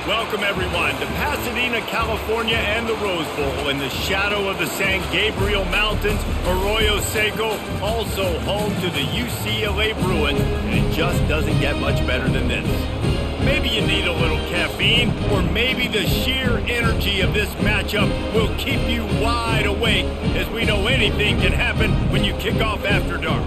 Welcome, everyone, to Pasadena, California and the Rose Bowl in the shadow of the San Gabriel Mountains, Arroyo Seco, also home to the UCLA Bruins, and it just doesn't get much better than this. Maybe you need a little caffeine, or maybe the sheer energy of this matchup will keep you wide awake, as we know anything can happen when you kick off after dark.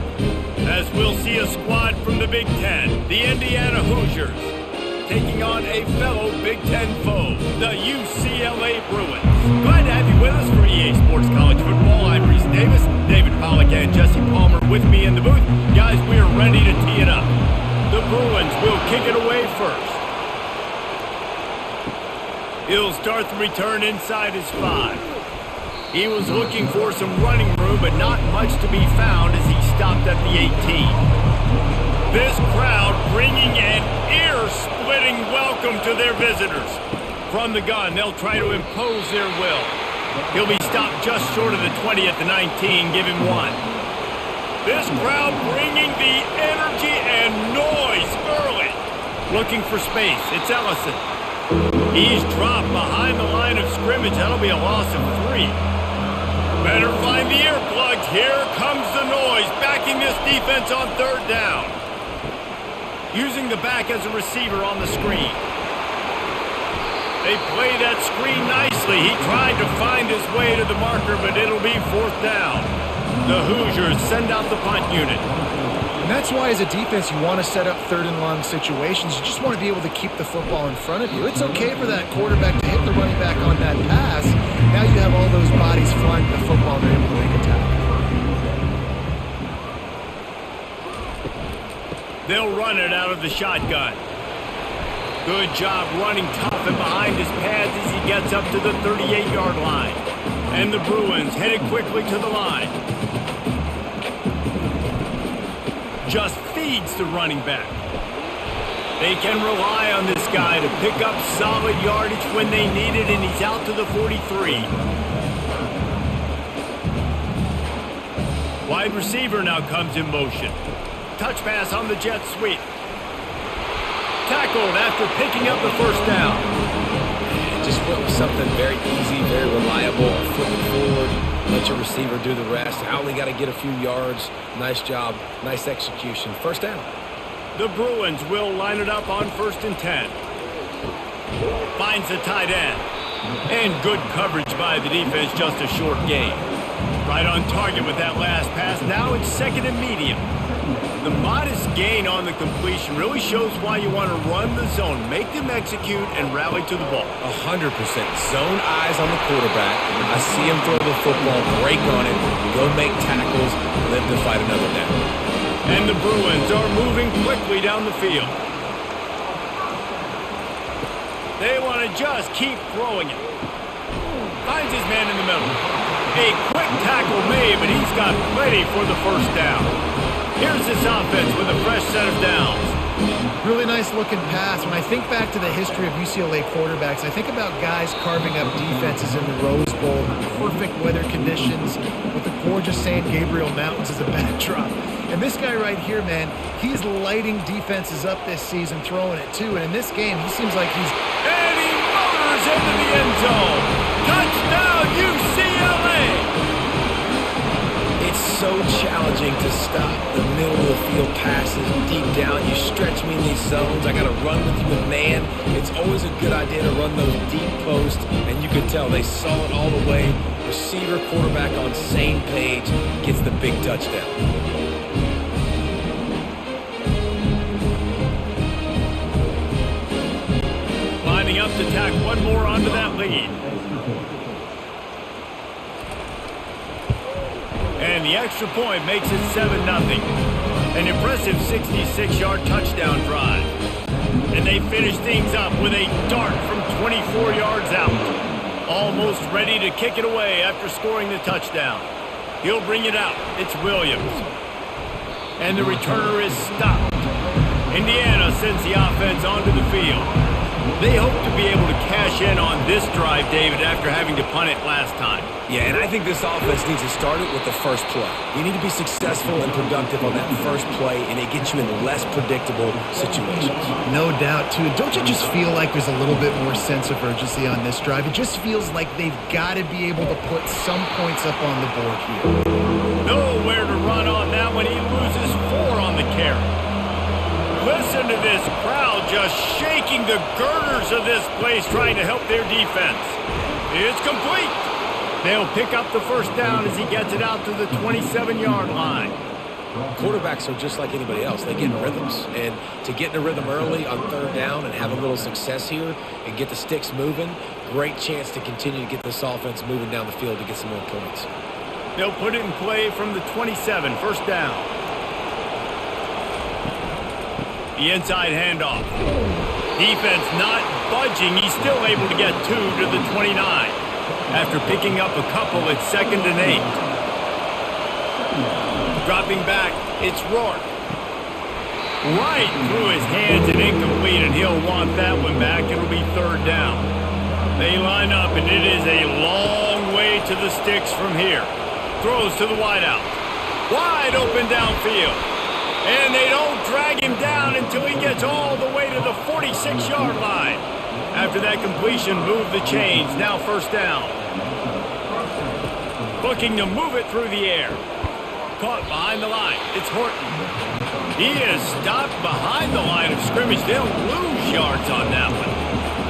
As we'll see a squad from the Big Ten, the Indiana Hoosiers, taking on a fellow Big Ten foe, the UCLA Bruins. Glad to have you with us for EA Sports College Football. I'm Reese Davis, David Pollack, and Jesse Palmer with me in the booth. Guys, we are ready to tee it up. The Bruins will kick it away first. He'll start the return inside his 5. He was looking for some running room, but not much to be found as he stopped at the 18. This crowd bringing an ear-splitting welcome to their visitors. From the gun, they'll try to impose their will. He'll be stopped just short of the 20 at the 19, give him 1. This crowd bringing the energy and noise early. Looking for space, it's Ellison. He's dropped behind the line of scrimmage. That'll be a loss of 3. Better find the earplugs. Here comes the noise, backing this defense on 3rd down. Using the back as a receiver on the screen. They play that screen nicely. He tried to find his way to the marker, but it'll be 4th down. The Hoosiers send out the punt unit. And that's why as a defense you want to set up 3rd and long situations. You just want to be able to keep the football in front of you. It's okay for that quarterback to hit the running back on that pass. Now you have all those bodies flying to the football and they're able to make a tackle. They'll run it out of the shotgun. Good job running tough and behind his pads as he gets up to the 38-yard line. And the Bruins headed quickly to the line. Just feeds the running back. They can rely on this guy to pick up solid yardage when they need it, and he's out to the 43. Wide receiver now comes in motion. Touch pass on the jet sweep. Tackled after picking up the 1st down. Just went with something very easy, very reliable, flipping forward. Let your receiver do the rest. I only got to get a few yards. Nice job, nice execution. 1st down. The Bruins will line it up on 1st and 10. Finds the tight end. And good coverage by the defense, just a short gain. Right on target with that last pass. Now it's 2nd and medium. The modest gain on the completion really shows why you want to run the zone, make them execute, and rally to the ball. 100%. Zone eyes on the quarterback. I see him throw the football, break on it, go make tackles, live to fight another down. And the Bruins are moving quickly down the field. They want to just keep throwing it. Finds his man in the middle. A quick tackle made, but he's got plenty for the 1st down. Here's this offense with a fresh set of downs. Really nice looking pass. When I think back to the history of UCLA quarterbacks, I think about guys carving up defenses in the Rose Bowl, perfect weather conditions with the gorgeous San Gabriel Mountains as a backdrop. And this guy right here, man, he's lighting defenses up this season, throwing it too. And in this game, he seems like he's... And he motors into the end zone. Touchdown, UCLA! It's so challenging to stop the middle of the field passes deep down. You stretch me in these zones. I got to run with you with man. It's always a good idea to run those deep posts, and you could tell they saw it all the way. Receiver, quarterback on same page, gets the big touchdown. Lining up to tack one more onto that lead. And the extra point makes it 7-0. An impressive 66-yard touchdown drive. And they finish things up with a dart from 24 yards out. Almost ready to kick it away after scoring the touchdown. He'll bring it out. It's Williams. And the returner is stopped. Indiana sends the offense onto the field. They hope to be able to cash in on this drive, David, after having to punt it last time. Yeah, and I think this offense needs to start it with the first play. You need to be successful and productive on that first play, and it gets you in less predictable situations. No doubt, too. Don't you just feel like there's a little bit more sense of urgency on this drive? It just feels like they've got to be able to put some points up on the board here. Nowhere to run on that one. He loses 4 on the carry. Listen to this crowd just shaking the girders of this place trying to help their defense. It's complete. They'll pick up the first down as he gets it out to the 27-yard line. Quarterbacks are just like anybody else. They get in rhythms. And to get in a rhythm early on third down and have a little success here and get the sticks moving, great chance to continue to get this offense moving down the field to get some more points. They'll put it in play from the 27, first down. The inside handoff. Defense not budging. He's still able to get 2 to the 29. After picking up a couple, it's 2nd and 8. Dropping back, it's Rourke. Right through his hands and incomplete, and he'll want that one back. It'll be 3rd down. They line up, and it is a long way to the sticks from here. Throws to the wideout. Wide open downfield. And they don't drag him down until he gets all the way to the 46-yard line. After that completion, move the chains. Now 1st down. Looking to move it through the air. Caught behind the line. It's Horton. He is stopped behind the line of scrimmage. They'll lose yards on that one.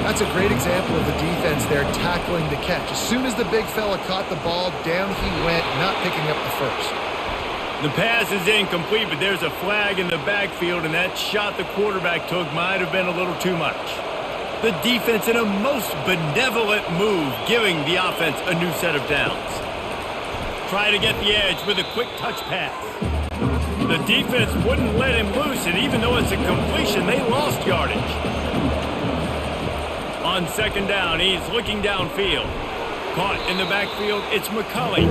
That's a great example of the defense there tackling the catch. As soon as the big fella caught the ball, down he went, not picking up the first. The pass is incomplete, but there's a flag in the backfield, and that shot the quarterback took might have been a little too much. The defense in a most benevolent move, giving the offense a new set of downs. Try to get the edge with a quick touch pass. The defense wouldn't let him loose, and even though it's a completion, they lost yardage. On 2nd down, he's looking downfield. Caught in the backfield, it's McCulley.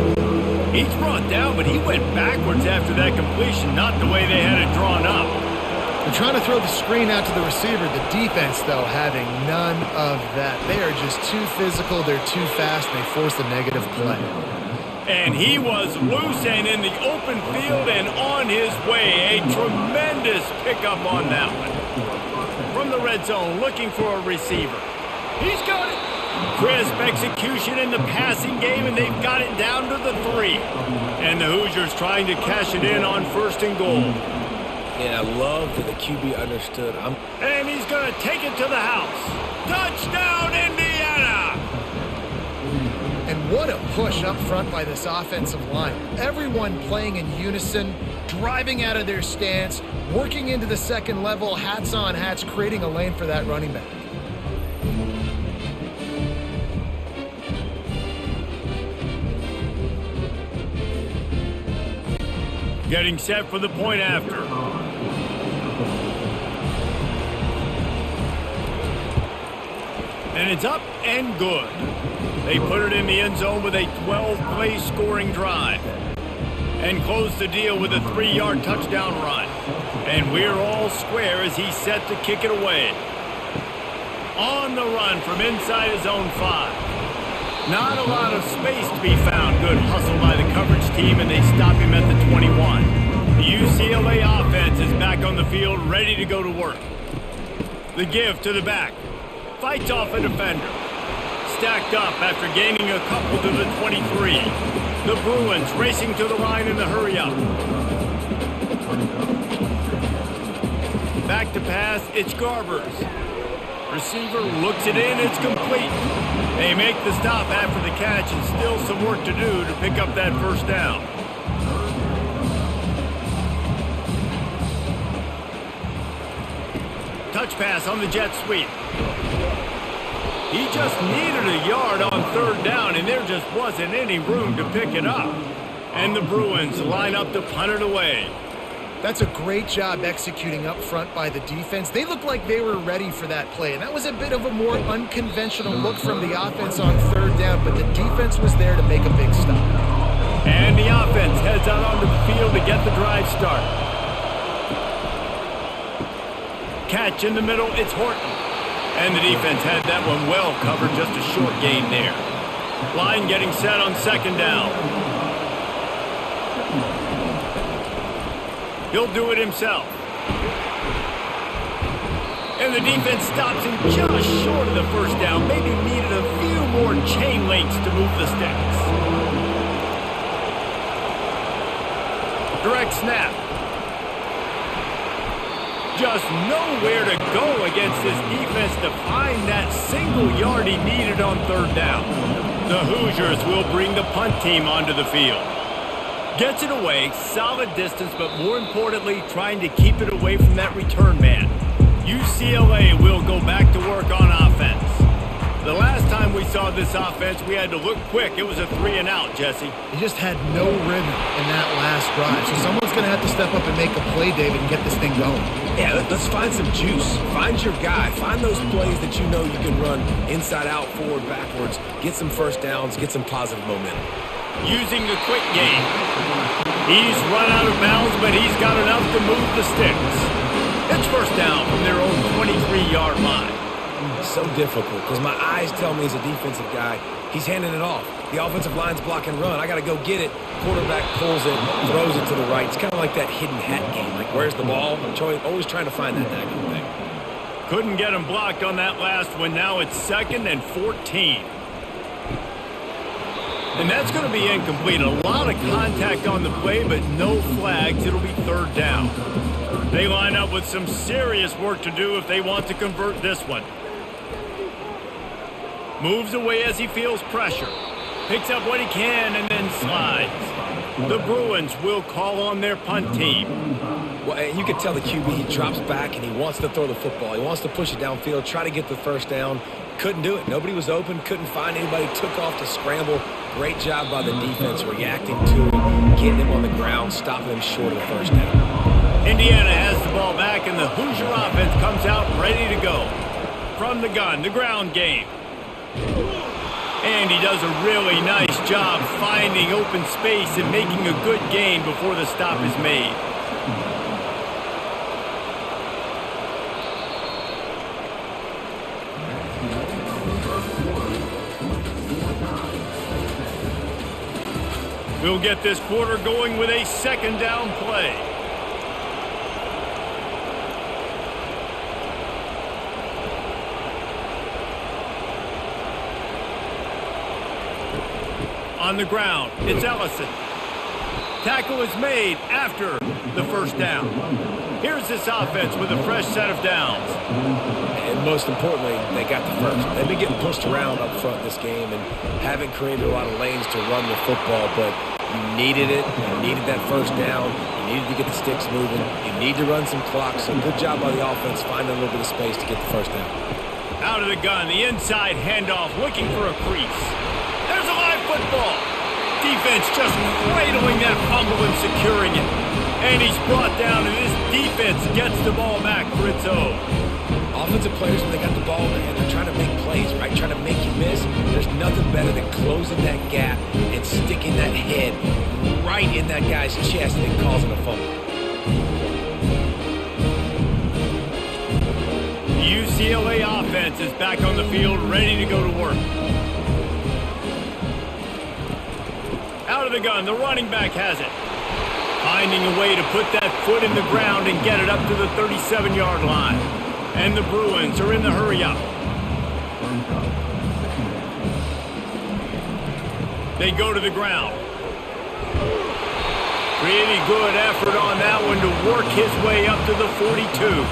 He's brought down, but he went backwards after that completion, not the way they had it drawn up. They're trying to throw the screen out to the receiver. The defense, though, having none of that. They are just too physical, they're too fast, and they force a negative play. And he was loose and in the open field and on his way. A tremendous pickup on that one. From the red zone, looking for a receiver. He's got it. Crisp execution in the passing game, and they've got it down to the 3. And the Hoosiers trying to cash it in on 1st and goal. Yeah, I love that the QB understood. And he's going to take it to the house. Touchdown, Indiana! And what a push up front by this offensive line. Everyone playing in unison, driving out of their stance, working into the second level, hats on hats, creating a lane for that running back. Getting set for the point after. And it's up and good. They put it in the end zone with a 12-play scoring drive. And close the deal with a 3-yard touchdown run. And we're all square as he's set to kick it away. On the run from inside his own 5. Not a lot of space to be found. Good hustle by the coverage team, and they stop him at the 21. The UCLA offense is back on the field, ready to go to work. The give to the back. Fights off a defender. Stacked up after gaining a couple to the 23. The Bruins racing to the line in the hurry-up. Back to pass, it's Garbers. Receiver looks it in, it's complete. They make the stop after the catch, and still some work to do to pick up that 1st down. Touch pass on the jet sweep. He just needed a yard on 3rd down, and there just wasn't any room to pick it up. And the Bruins line up to punt it away. That's a great job executing up front by the defense. They looked like they were ready for that play, and that was a bit of a more unconventional look from the offense on 3rd down, but the defense was there to make a big stop. And the offense heads out onto the field to get the drive started. Catch in the middle, it's Horton. And the defense had that one well covered, just a short gain there. Line getting set on second down. He'll do it himself. And the defense stops him just short of the first down. Maybe needed a few more chain links to move the sticks. Direct snap. Just nowhere to go against this defense to find that single yard he needed on third down. The Hoosiers will bring the punt team onto the field. Gets it away, solid distance, but more importantly, trying to keep it away from that return man. UCLA will go back to work on offense. The last time we saw this offense, we had to look quick. It was a 3-and-out, Jesse. He just had no rhythm in that last drive. So someone's going to have to step up and make a play, David, and get this thing going. Yeah, let's find some juice. Find your guy. Find those plays that you know you can run inside out, forward, backwards. Get some first downs. Get some positive momentum. Using the quick game. He's run out of bounds, but he's got enough to move the sticks. It's first down from their own 23-yard line. So difficult because my eyes tell me as a defensive guy, he's handing it off. The offensive line's block and run. I got to go get it. Quarterback pulls it, throws it to the right. It's kind of like that hidden hat game. Like, where's the ball? I'm always trying to find that nagging thing. Couldn't get him blocked on that last one. Now it's 2nd and 14. And that's going to be incomplete. A lot of contact on the play, but no flags. It'll be third down. They line up with some serious work to do if they want to convert this one. Moves away as he feels pressure. Picks up what he can and then slides. The Bruins will call on their punt team. Well, and you can tell the QB, he drops back and he wants to throw the football. He wants to push it downfield, try to get the first down. Couldn't do it. Nobody was open, couldn't find anybody, took off to scramble. Great job by the defense reacting to it, getting him on the ground, stopping him short of the first down. Indiana has the ball back and the Hoosier offense comes out ready to go. From the gun, the ground game. And he does a really nice job finding open space and making a good gain before the stop is made. We'll get this quarter going with a second down play. On the ground, it's Ellison. Tackle is made after the first down. Here's this offense with a fresh set of downs. And most importantly, they got the first. They've been getting pushed around up front this game and haven't created a lot of lanes to run the football, but you needed it. You needed that first down. You needed to get the sticks moving. You need to run some clock. So good job by the offense finding a little bit of space to get the first down. Out of the gun, the inside handoff, looking for a crease. There's a live football. Defense just cradling that fumble and securing it. And he's brought down, and this defense gets the ball back for its own. Offensive players, when they got the ball in their hand, they're trying to make plays, right? Trying to make you miss. There's nothing better than closing that gap and sticking that head right in that guy's chest and causing a fumble. The UCLA offense is back on the field, ready to go to work. Out of the gun, the running back has it. Finding a way to put that foot in the ground and get it up to the 37-yard line. And the Bruins are in the hurry-up. They go to the ground. Pretty good effort on that one to work his way up to the 42.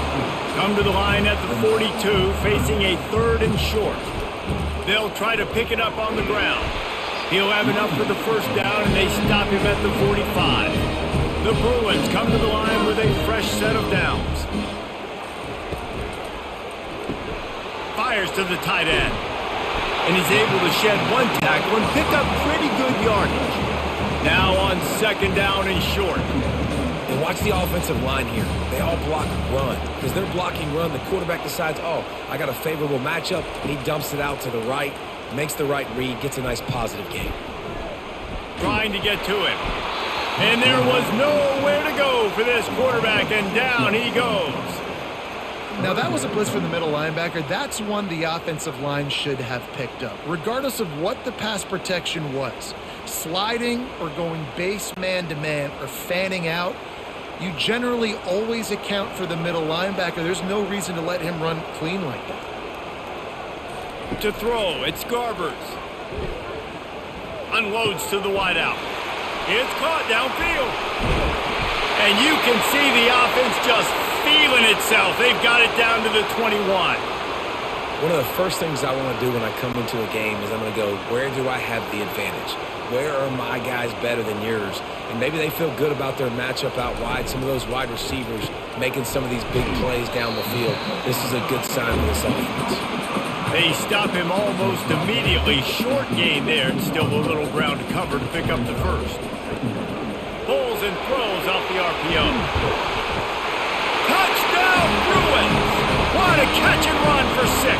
Come to the line at the 42, facing a 3rd and short. They'll try to pick it up on the ground. He'll have enough for the first down, and they stop him at the 45. The Bruins come to the line with a fresh set of downs. Fires to the tight end. And he's able to shed one tackle and pick up pretty good yardage. Now on 2nd down and short. And watch the offensive line here. They all block run. Because they're blocking run, the quarterback decides, oh, I got a favorable matchup. He dumps it out to the right, makes the right read, gets a nice positive gain. Trying to get to him. And there was nowhere to go for this quarterback, and down he goes. Now, that was a blitz from the middle linebacker. That's one the offensive line should have picked up, regardless of what the pass protection was. Sliding or going base man-to-man or fanning out, you generally always account for the middle linebacker. There's no reason to let him run clean like that. To throw, it's Garbers. Unloads to the wideout. It's caught downfield. And you can see the offense just feeling itself. They've got it down to the 21. One of the first things I want to do when I come into a game is I'm going to go, where do I have the advantage? Where are my guys better than yours? And maybe they feel good about their matchup out wide. Some of those wide receivers making some of these big plays down the field. This is a good sign for this offense. They stop him almost immediately. Short gain there, and still a little ground to cover to pick up the first. Pulls and throws off the RPO. Touchdown, Bruins! What a catch and run for 6.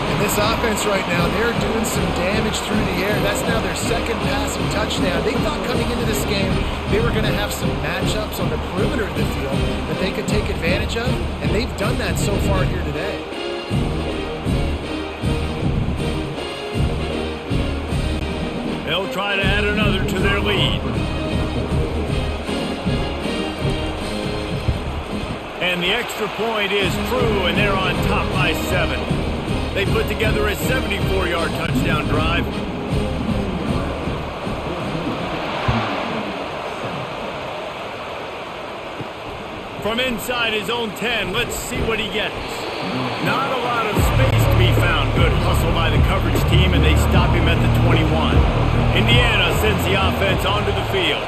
And this offense right now, they're doing some damage through the air. That's now their second passing touchdown. They thought coming into this game they were going to have some matchups on the perimeter of the field that they could take advantage of, and they've done that so far here today. They'll try to add another to their lead. And the extra point is true, and they're on top by 7. They put together a 74-yard touchdown drive. From inside his own 10, let's see what he gets. Not a lot of space to be found. Good hustle by the coverage team, and they stop him at the 21. Indiana sends the offense onto the field.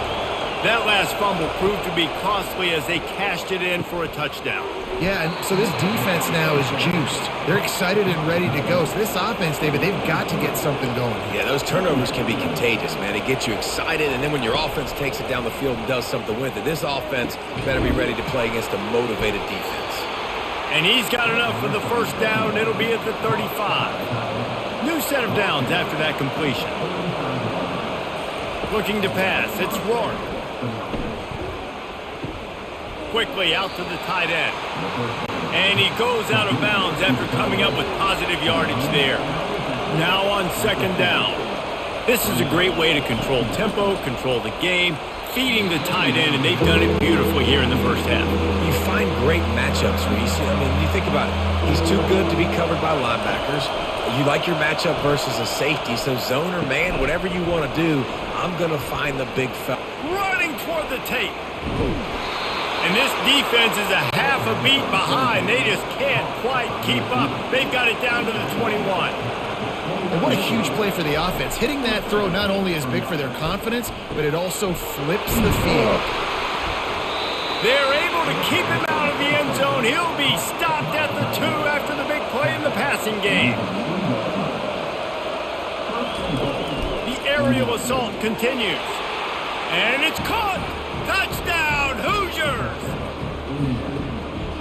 That last fumble proved to be costly as they cashed it in for a touchdown. Yeah, and so this defense now is juiced. They're excited and ready to go. So this offense, David, they've got to get something going. Yeah, those turnovers can be contagious, man. It gets you excited, and then when your offense takes it down the field and does something with it, this offense better be ready to play against a motivated defense. And he's got enough for the first down. It'll be at the 35. New set of downs after that completion. Looking to pass, it's Rourke. Quickly out to the tight end. And he goes out of bounds after coming up with positive yardage there. Now on second down. This is a great way to control tempo, control the game, feeding the tight end, and they've done it beautifully here in the first half. You find great matchups, Reese. I mean, you think about it. He's too good to be covered by linebackers. You like your matchup versus a safety, so zone or man, whatever you want to do, I'm going to find the big fella. Running toward the tape. And this defense is a half a beat behind. They just can't quite keep up. They've got it down to the 21. And what a huge play for the offense. Hitting that throw not only is big for their confidence, but it also flips the field. They're able to keep him out of the end zone. He'll be stopped at the 2 after the big play in the passing game. The aerial assault continues. And it's caught. Touchdown, Hoosiers!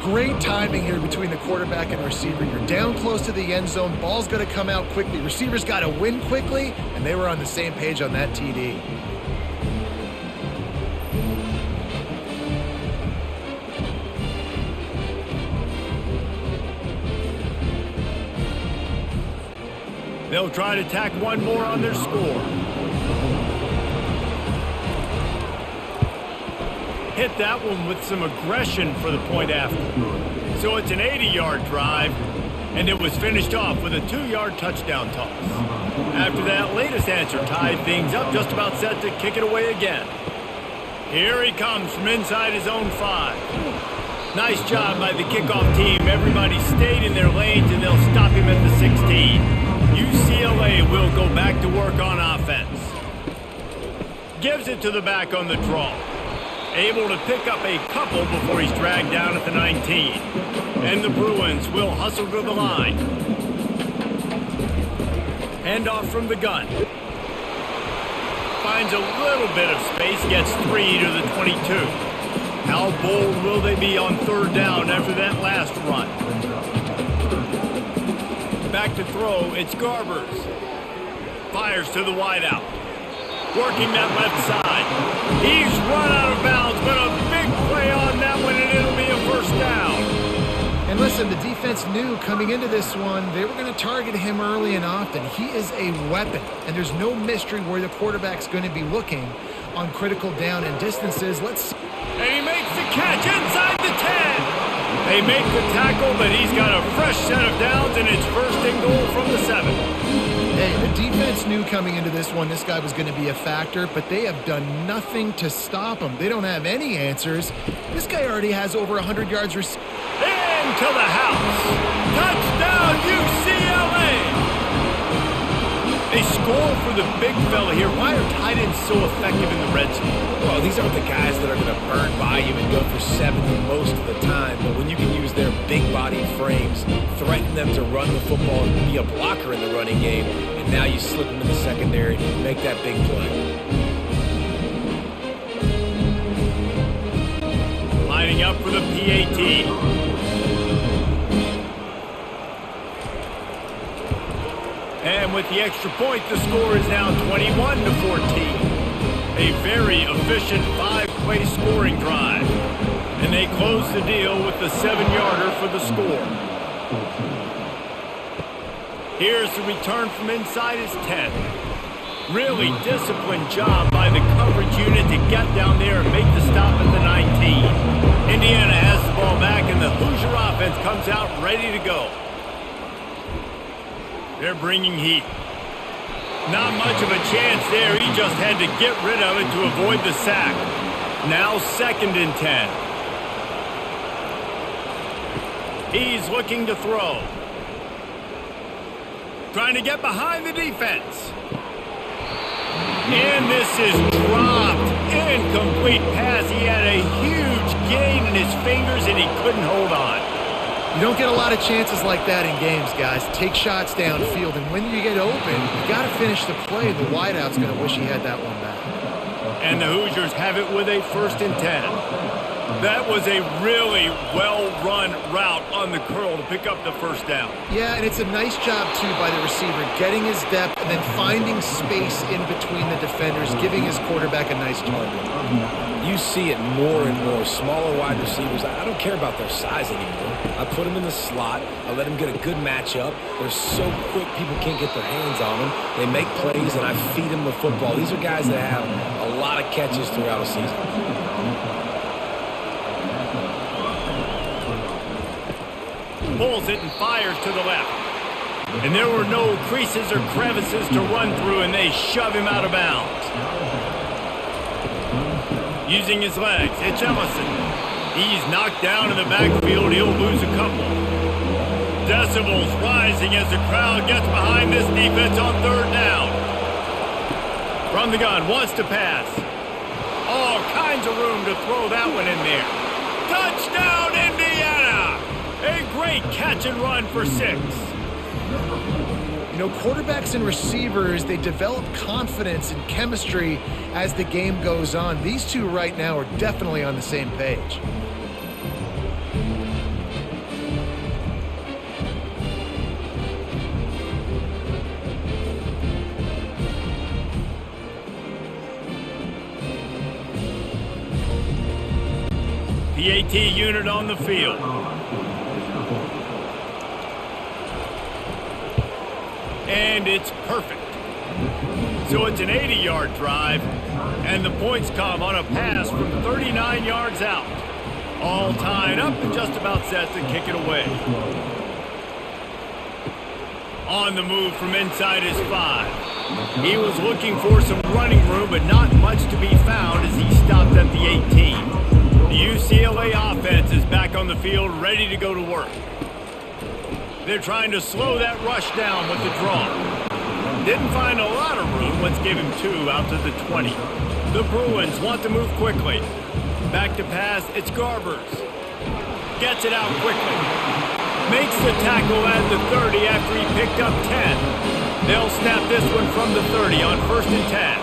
Great timing here between the quarterback and receiver. You're down close to the end zone. Ball's going to come out quickly. Receivers got to win quickly, and they were on the same page on that TD. They'll try to tack one more on their score. Hit that one with some aggression for the point after. So it's an 80-yard drive, and it was finished off with a 2-yard touchdown toss. After that latest answer tied things up, just about set to kick it away again. Here he comes from inside his own 5. Nice job by the kickoff team. Everybody stayed in their lanes, and they'll stop him at the 16. UCLA will go back to work on offense. Gives it to the back on the draw. Able to pick up a couple before he's dragged down at the 19. And the Bruins will hustle to the line. Handoff from the gun. Finds a little bit of space, gets 3 to the 22. How bold will they be on third down after that last run? Back to throw, it's Garbers. Fires to the wideout. Working that left side. He's run out of bounds, but a big play on that one, and it'll be a first down. And listen, the defense knew coming into this one, they were going to target him early and often. He is a weapon, and there's no mystery where the quarterback's going to be looking on critical down and distances. And he makes the catch inside the 10. They make the tackle, but he's got a fresh set of downs, and it's first and goal from the 7. Hey, the defense knew coming into this one this guy was going to be a factor, but they have done nothing to stop him. They don't have any answers. This guy already has over 100 yards receiving. Into the house. Touchdown, UCLA. They score for the big fella here. Why are tight ends so effective in the red zone? Well, these aren't the guys that are going to burn by you and go for 70 most of the time. But when you can use their big-bodied frames, threaten them to run the football and be a blocker in the running game, and now you slip them in the secondary, make that big play. Lining up for the PAT. And with the extra point, the score is now 21-14. A very efficient 5-play scoring drive. And they close the deal with the 7-yarder for the score. Here's the return from inside his 10. Really disciplined job by the coverage unit to get down there and make the stop at the 19. Indiana has the ball back, and the Hoosier offense comes out ready to go. They're bringing heat. Not much of a chance there. He just had to get rid of it to avoid the sack. Now 2nd and 10. He's looking to throw. Trying to get behind the defense. And this is dropped. Incomplete pass. He had a huge gain in his fingers, and he couldn't hold on. You don't get a lot of chances like that in games, guys. Take shots downfield, and when you get open, you got to finish the play. The wideout's going to wish he had that one back. And the Hoosiers have it with a 1st and 10. That was a really well-run route on the curl to pick up the first down. Yeah, and it's a nice job, too, by the receiver, getting his depth and then finding space in between the defenders, giving his quarterback a nice target. You see it more and more. Smaller wide receivers, I don't care about their size anymore. I put them in the slot. I let them get a good matchup. They're so quick, people can't get their hands on them. They make plays, and I feed them the football. These are guys that have a lot of catches throughout a season. Pulls it and fires to the left. And there were no creases or crevices to run through, and they shove him out of bounds. Using his legs, it's Ellison. He's knocked down in the backfield. He'll lose a couple. Decibels rising as the crowd gets behind this defense on 3rd down. From the gun, wants to pass. All kinds of room to throw that one in there. Touchdown, Indiana! A great catch and run for 6. You know, quarterbacks and receivers, they develop confidence and chemistry as the game goes on. These two right now are definitely on the same page. PAT unit on the field. And it's perfect. So it's an 80-yard drive, and the points come on a pass from 39 yards out. All tied up and just about set to kick it away. On the move from inside his 5. He was looking for some running room, but not much to be found as he stopped at the 18. The UCLA offense is back on the field, ready to go to work. They're trying to slow that rush down with the draw. Didn't find a lot of room. Let's give him 2 out to the 20. The Bruins want to move quickly. Back to pass, it's Garbers. Gets it out quickly. Makes the tackle at the 30 after he picked up 10. They'll snap this one from the 30 on 1st and 10.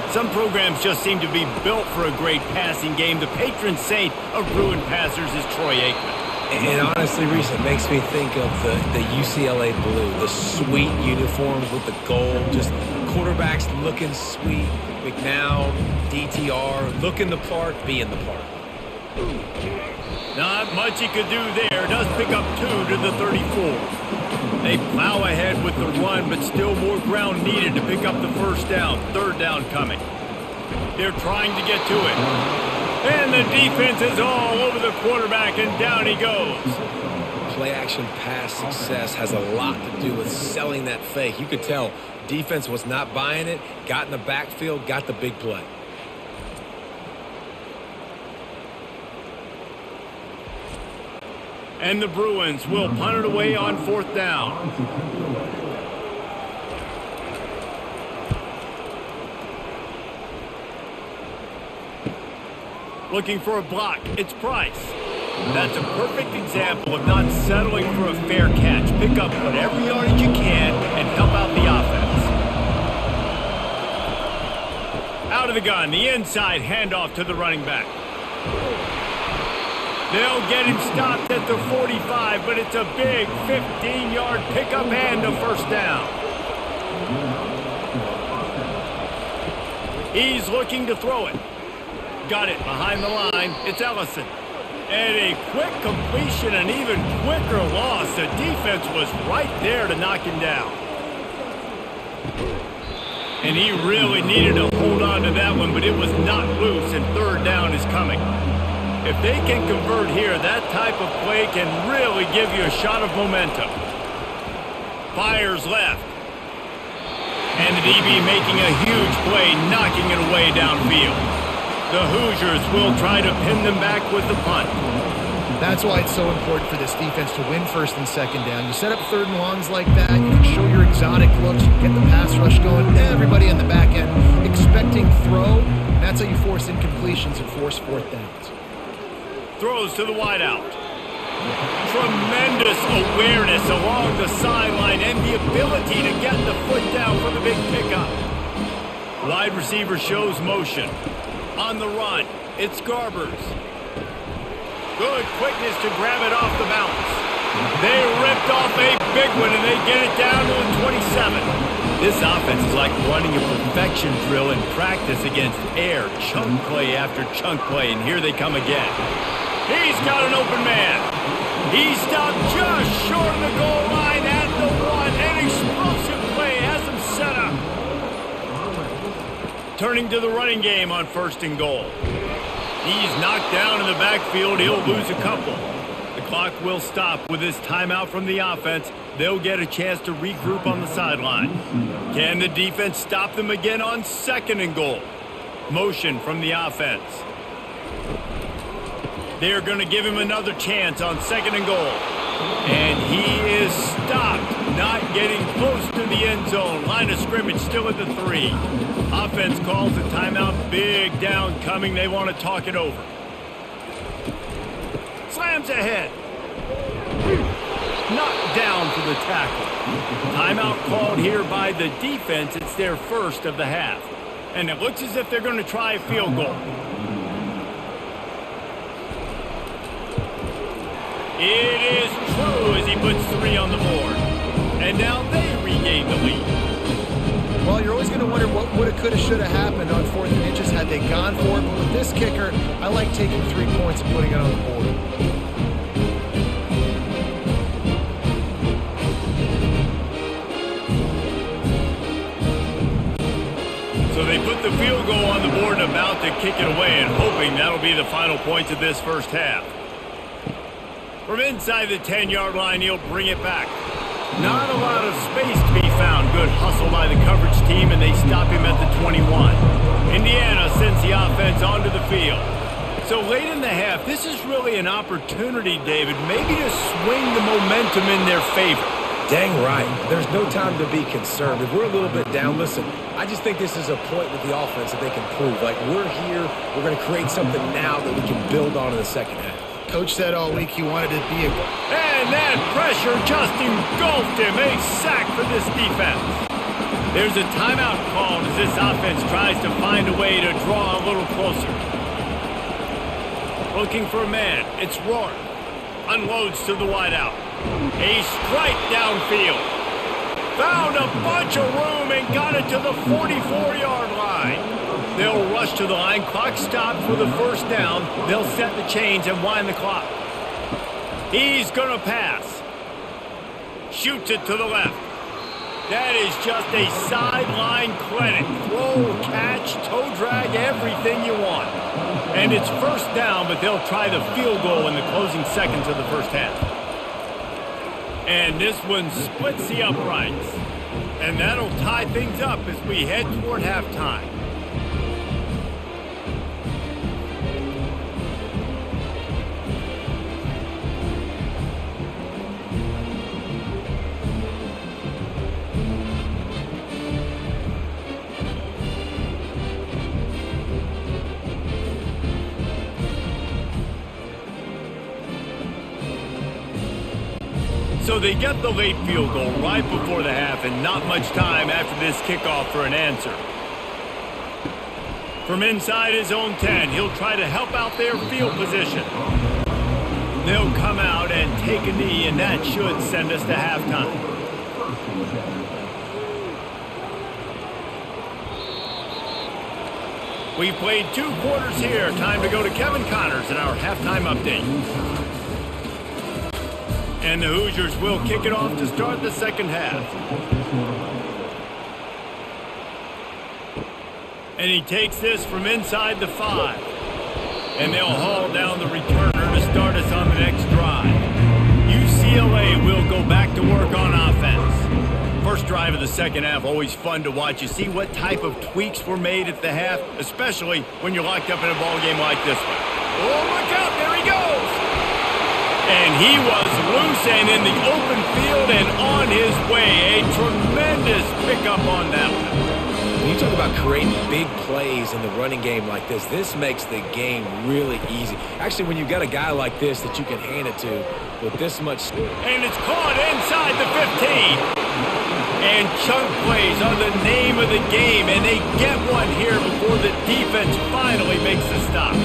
Some programs just seem to be built for a great passing game. The patron saint of Bruin passers is Troy Aikman. And honestly, Reese, it makes me think of the UCLA blue, the sweet uniforms with the gold, just quarterbacks looking sweet, McNown, DTR, looking the part, being the part. Not much he could do there. Does pick up 2 to the 34. They plow ahead with the run, but still more ground needed to pick up the first down. Third down coming. They're trying to get to it. And the defense is all over the quarterback, and down he goes. Play-action pass success has a lot to do with selling that fake. You could tell defense was not buying it, got in the backfield, got the big play. And the Bruins will punt it away on 4th down. Looking for a block. It's Price. That's a perfect example of not settling for a fair catch. Pick up whatever yardage you can and help out the offense. Out of the gun, the inside handoff to the running back. They'll get him stopped at the 45, but it's a big 15-yard pickup and a first down. He's looking to throw it. Got it behind the line. It's Ellison. And a quick completion, an even quicker loss. The defense was right there to knock him down. And he really needed to hold on to that one, but it was not loose, and third down is coming. If they can convert here, that type of play can really give you a shot of momentum. Fires left. And the DB making a huge play, knocking it away downfield. The Hoosiers will try to pin them back with the punt. That's why it's so important for this defense to win first and second down. You set up third and longs like that, you can show your exotic looks, you can get the pass rush going, everybody on the back end expecting throw. That's how you force incompletions and force 4th downs. Throws to the wideout. Tremendous awareness along the sideline and the ability to get the foot down for the big pickup. Wide receiver shows motion. On the run, it's Garbers. Good quickness to grab it off the bounce. They ripped off a big one, and they get it down to the 27. This offense is like running a perfection drill in practice against air. Chunk play after chunk play, and here they come again. He's got an open man. He stopped just short of the goal line at the 1. An explosive play has him set up. Turning to the running game on 1st and goal. He's knocked down in the backfield. He'll lose a couple. The clock will stop with this timeout from the offense. They'll get a chance to regroup on the sideline. Can the defense stop them again on 2nd and goal? Motion from the offense. They're going to give him another chance on 2nd and goal. And he is stopped, not getting close to the end zone. Line of scrimmage still at the 3. Offense calls a timeout. Big down coming. They want to talk it over. Slams ahead. Knocked down for the tackle. Timeout called here by the defense. It's their first of the half. And it looks as if they're going to try a field goal. It is true as he puts 3 on the board. And now they regain the lead. Well, you're always going to wonder what woulda, coulda, shoulda happened on 4th and inches had they gone for it. But with this kicker, I like taking 3 points and putting it on the board. So they put the field goal on the board and about to kick it away, and hoping that'll be the final points of this first half. From inside the 10-yard line, he'll bring it back. Not a lot of space to be found. Good hustle by the coverage team, and they stop him at the 21. Indiana sends the offense onto the field. So late in the half, this is really an opportunity, David, maybe to swing the momentum in their favor. Dang right. There's no time to be concerned. If we're a little bit down, listen, I just think this is a point with the offense that they can prove. Like, we're here, we're going to create something now that we can build on in the second half. Coach said all week he wanted to be a... And that pressure just engulfed him. A sack for this defense. There's a timeout called as this offense tries to find a way to draw a little closer. Looking for a man. It's Rourke. Unloads to the wideout. A strike downfield. Found a bunch of room and got it to the 44-yard line. They'll rush to the line. Clock stopped for the first down. They'll set the chains and wind the clock. He's going to pass. Shoots it to the left. That is just a sideline clinic. Throw, catch, toe drag, everything you want. And it's first down, but they'll try the field goal in the closing seconds of the first half. And this one splits the uprights. And that'll tie things up as we head toward halftime. So they get the late field goal right before the half and not much time after this kickoff for an answer. From inside his own 10, he'll try to help out their field position. They'll come out and take a knee, and that should send us to halftime. We've played 2 quarters here. Time to go to Kevin Connors in our halftime update. And the Hoosiers will kick it off to start the second half. And he takes this from inside the 5. And they'll haul down the returner to start us on the next drive. UCLA will go back to work on offense. First drive of the second half, always fun to watch. You see what type of tweaks were made at the half, especially when you're locked up in a ball game like this one. Oh, look out, there he goes! And he was loose and in the open field and on his way. A tremendous pickup on that one. When you talk about creating big plays in the running game like this makes the game really easy. Actually, when you've got a guy like this that you can hand it to with this much... And it's caught inside the 15. And chunk plays are the name of the game, and they get one here before the defense finally makes the stop.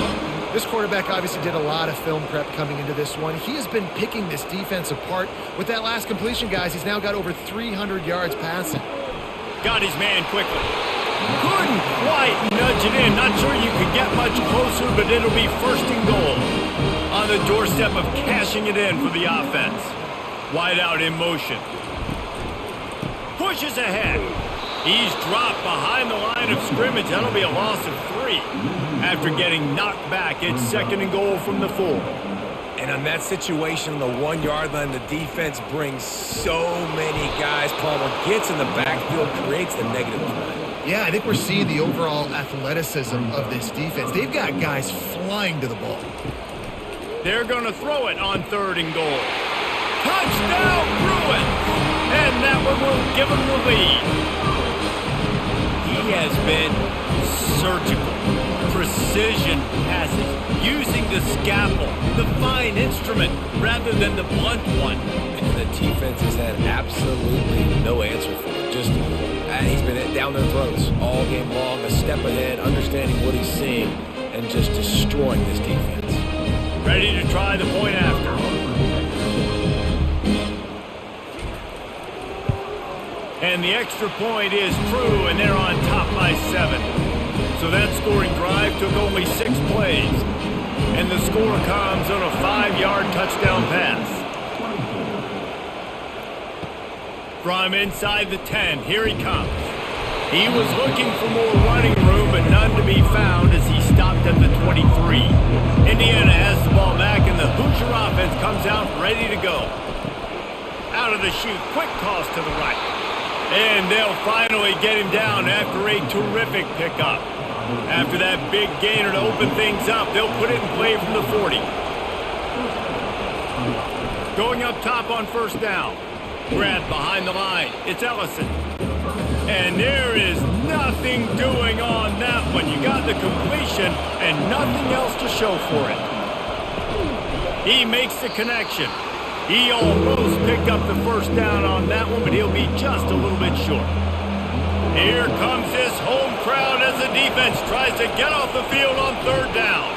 This quarterback obviously did a lot of film prep coming into this one. He has been picking this defense apart. With that last completion, guys, he's now got over 300 yards passing. Got his man quickly. Couldn't quite nudge it in. Not sure you could get much closer, but it'll be first and goal. On the doorstep of cashing it in for the offense. Wide out in motion. Pushes ahead. He's dropped behind the line of scrimmage. That'll be a loss of 3. After getting knocked back, it's second and goal from the 4. And on that situation, on the 1-yard line, the defense brings so many guys. Palmer gets in the backfield, creates the negative play. Yeah, I think we're seeing the overall athleticism of this defense. They've got guys flying to the ball. They're going to throw it on third and goal. Touchdown, Bruins! And that one will give them the lead. He has been surgical. Precision passes, using the scalpel, the fine instrument, rather than the blunt one. And the defense has had absolutely no answer for it. Just, he's been down their throats all game long, a step ahead, understanding what he's seeing, and just destroying this defense. Ready to try the point after. And the extra point is true, and they're on top by 7. So that scoring drive took only 6 plays. And the score comes on a 5-yard touchdown pass. From inside the 10, here he comes. He was looking for more running room, but none to be found as he stopped at the 23. Indiana has the ball back, and the Hoosier offense comes out ready to go. Out of the chute, quick toss to the right. And they'll finally get him down after a terrific pickup. After that big gainer to open things up, they'll put it in play from the 40. Going up top on first down. Grab behind the line. It's Ellison. And there is nothing doing on that one. You got the completion and nothing else to show for it. He makes the connection. He almost picked up the first down on that one, but he'll be just a little bit short. Here comes this home crowd as the defense tries to get off the field on third down.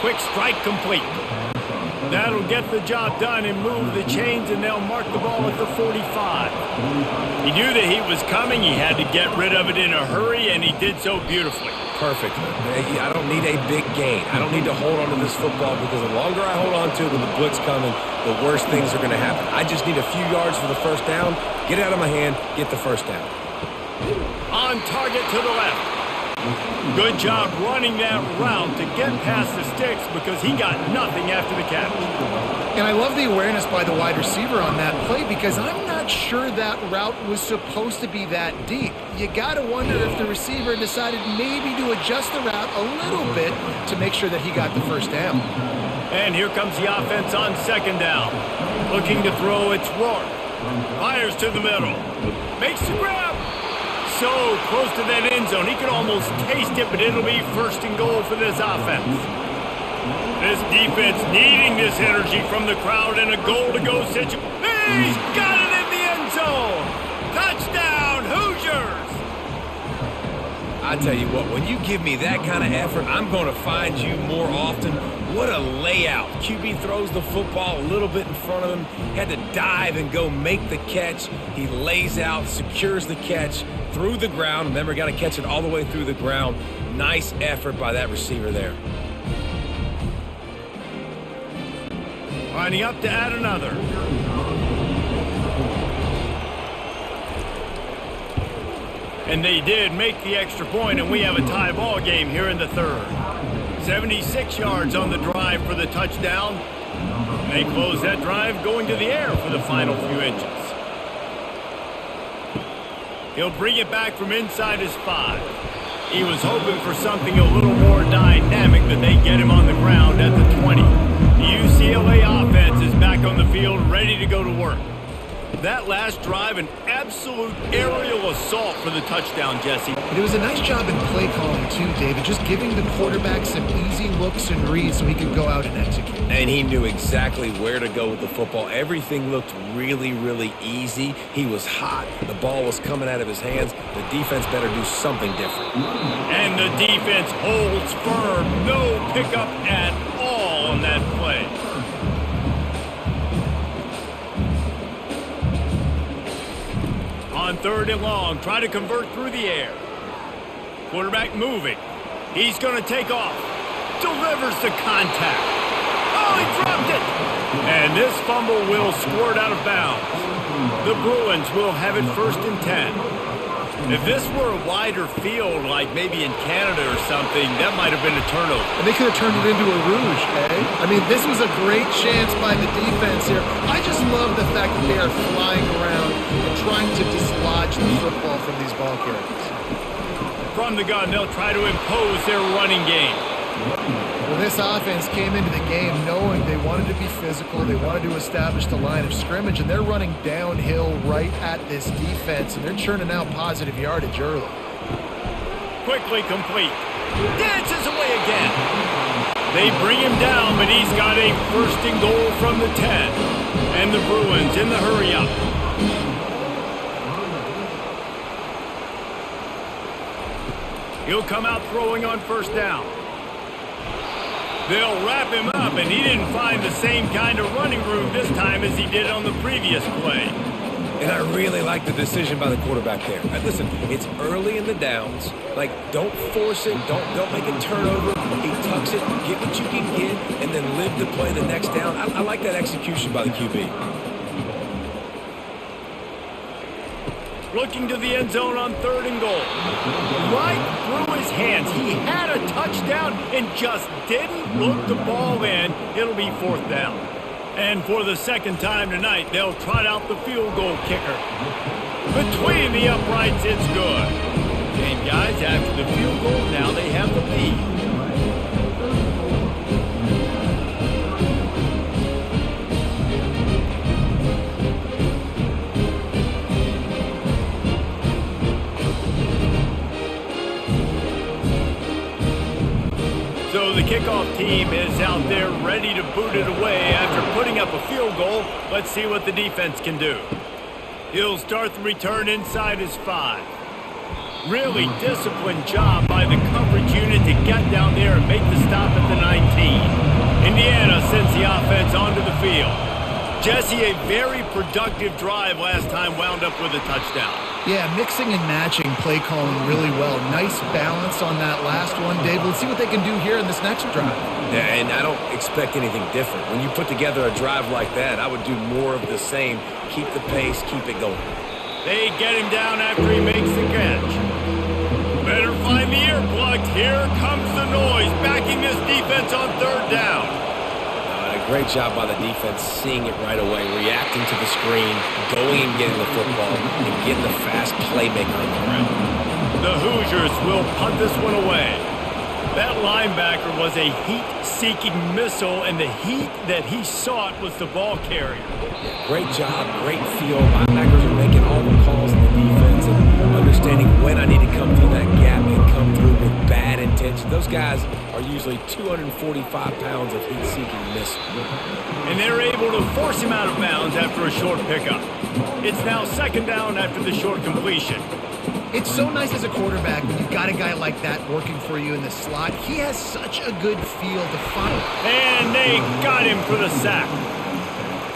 Quick strike complete. That'll get the job done and move the chains, and they'll mark the ball at the 45. He knew that he was coming. He had to get rid of it in a hurry, and he did so beautifully. Perfect. I don't need a big gain. I don't need to hold on to this football because the longer I hold on to it with the blitz coming, the worse things are going to happen. I just need a few yards for the first down, get it out of my hand, get the first down. On target to the left. Good job running that route to get past the sticks because he got nothing after the catch. And I love the awareness by the wide receiver on that play because I'm not sure that route was supposed to be that deep. You got to wonder if the receiver decided maybe to adjust the route a little bit to make sure that he got the first down. And here comes the offense on second down. Looking to throw, it's Rourke. Fires to the middle. Makes the grab. So close to that end zone. He could almost taste it, but it'll be first and goal for this offense. This defense needing this energy from the crowd in a goal-to-go situation. He's got it in the end zone. Touchdown, Hoosiers. I tell you what, when you give me that kind of effort, I'm going to find you more often. What a layout. QB throws the football a little bit in front of him, had to dive and go make the catch. He lays out, secures the catch through the ground. Remember, got to catch it all the way through the ground. Nice effort by that receiver there. Lining up to add another. And they did make the extra point, and we have a tie ball game here in the third. 76 yards on the drive for the touchdown. And they close that drive going to the air for the final few inches. He'll bring it back from inside his 5. He was hoping for something a little more dynamic, but they get him on the ground at the 20. The UCLA offense is back on the field, ready to go to work. That last drive, an absolute aerial assault for the touchdown, Jesse. But it was a nice job in play calling too, David, just giving the quarterback some easy looks and reads so he could go out and execute. And he knew exactly where to go with the football. Everything looked really, really easy. He was hot. The ball was coming out of his hands. The defense better do something different. And the defense holds firm. No pickup at all on that play. On third and long, try to convert through the air. Quarterback moving. He's going to take off. Delivers the contact. Oh, he dropped it. And this fumble will squirt out of bounds. The Bruins will have it first and 10. If this were a wider field, like maybe in Canada or something, that might have been a turnover. And they could have turned it into a rouge, eh? I mean, this was a great chance by the defense here. I just love the fact that they are flying around and trying to dislodge the football from these ball carriers. From the gun, they'll try to impose their running game. Well, this offense came into the game knowing they wanted to be physical, they wanted to establish the line of scrimmage, and they're running downhill right at this defense, and they're churning out positive yardage early. Quickly complete. Dances away again. They bring him down, but he's got a first and goal from the 10. And the Bruins in the hurry-up. He'll come out throwing on first down. They'll wrap him up, and he didn't find the same kind of running room this time as he did on the previous play. And I really like the decision by the quarterback there. Now, listen, it's early in the downs. Like, don't force it. Don't make a turnover. He tucks it, get what you can get, and then live to play the next down. I like that execution by the QB. Looking to the end zone on third and goal. Right through his hands. He had a touchdown and just didn't look the ball in. It'll be fourth down. And for the second time tonight, they'll trot out the field goal kicker. Between the uprights, it's good. And guys, after the field goal, now they have the lead. So the kickoff team is out there ready to boot it away after putting up a field goal. Let's see what the defense can do. He'll start the return inside his 5. Really disciplined job by the coverage unit to get down there and make the stop at the 19. Indiana sends the offense onto the field. Jesse, a very productive drive last time wound up with a touchdown. Yeah, mixing and matching play calling really well. Nice balance on that last one, Dave. Let's see what they can do here in this next drive. Yeah, and I don't expect anything different. When you put together a drive like that, I would do more of the same. Keep the pace, keep it going. They get him down after he makes the catch. Better find the earplugs. Here comes the noise, backing this defense on third down. Great job by the defense, seeing it right away, reacting to the screen, going and getting the football, and getting the fast playmaker on the ground. The Hoosiers will punt this one away. That linebacker was a heat-seeking missile, and the heat that he sought was the ball carrier. Great job, great feel. Linebackers are making all the calls in the defense and understanding when I need to come through that gap and come through with bad intention. Those guys are usually 245 pounds of heat-seeking missile. And they're able to force him out of bounds after a short pickup. It's now second down after the short completion. It's so nice as a quarterback when you've got a guy like that working for you in the slot. He has such a good feel to find. And they got him for the sack.